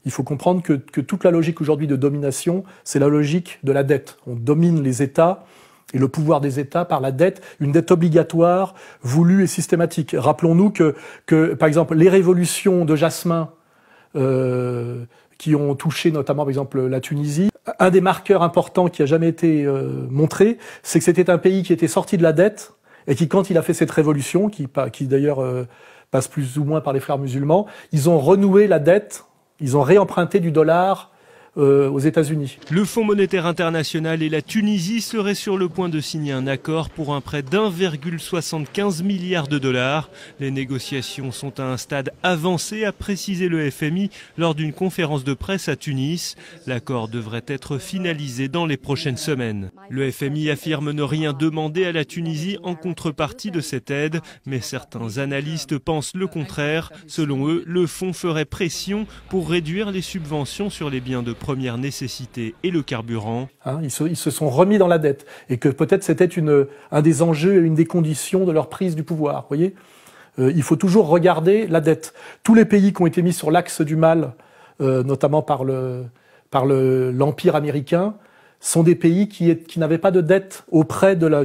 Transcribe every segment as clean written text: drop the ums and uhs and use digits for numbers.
Il faut comprendre que toute la logique aujourd'hui de domination, c'est la logique de la dette. On domine les États et le pouvoir des États par la dette, une dette obligatoire, voulue et systématique. Rappelons-nous que par exemple, les révolutions de Jasmin, qui ont touché notamment, par exemple, la Tunisie, un des marqueurs importants qui a jamais été montré, c'est que c'était un pays qui était sorti de la dette et qui, quand il a fait cette révolution, qui d'ailleurs passe plus ou moins par les frères musulmans, ils ont renoué la dette, ils ont réemprunté du dollar aux États-Unis. Le Fonds monétaire international et la Tunisie seraient sur le point de signer un accord pour un prêt d'1,75 milliard de dollars. Les négociations sont à un stade avancé, a précisé le FMI lors d'une conférence de presse à Tunis. L'accord devrait être finalisé dans les prochaines semaines. Le FMI affirme ne rien demander à la Tunisie en contrepartie de cette aide, mais certains analystes pensent le contraire. Selon eux, le fonds ferait pression pour réduire les subventions sur les biens de première nécessité et le carburant. Ils se sont remis dans la dette et que peut-être c'était un des enjeux et une des conditions de leur prise du pouvoir. Vous voyez, il faut toujours regarder la dette. Tous les pays qui ont été mis sur l'axe du mal, notamment par l'Empire américain, sont des pays qui n'avaient pas de dette auprès de la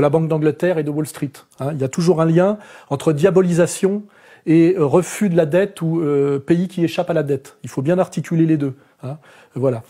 Banque d'Angleterre et de Wall Street. Il y a toujours un lien entre diabolisation et refus de la dette ou pays qui échappent à la dette. Il faut bien articuler les deux. Voilà.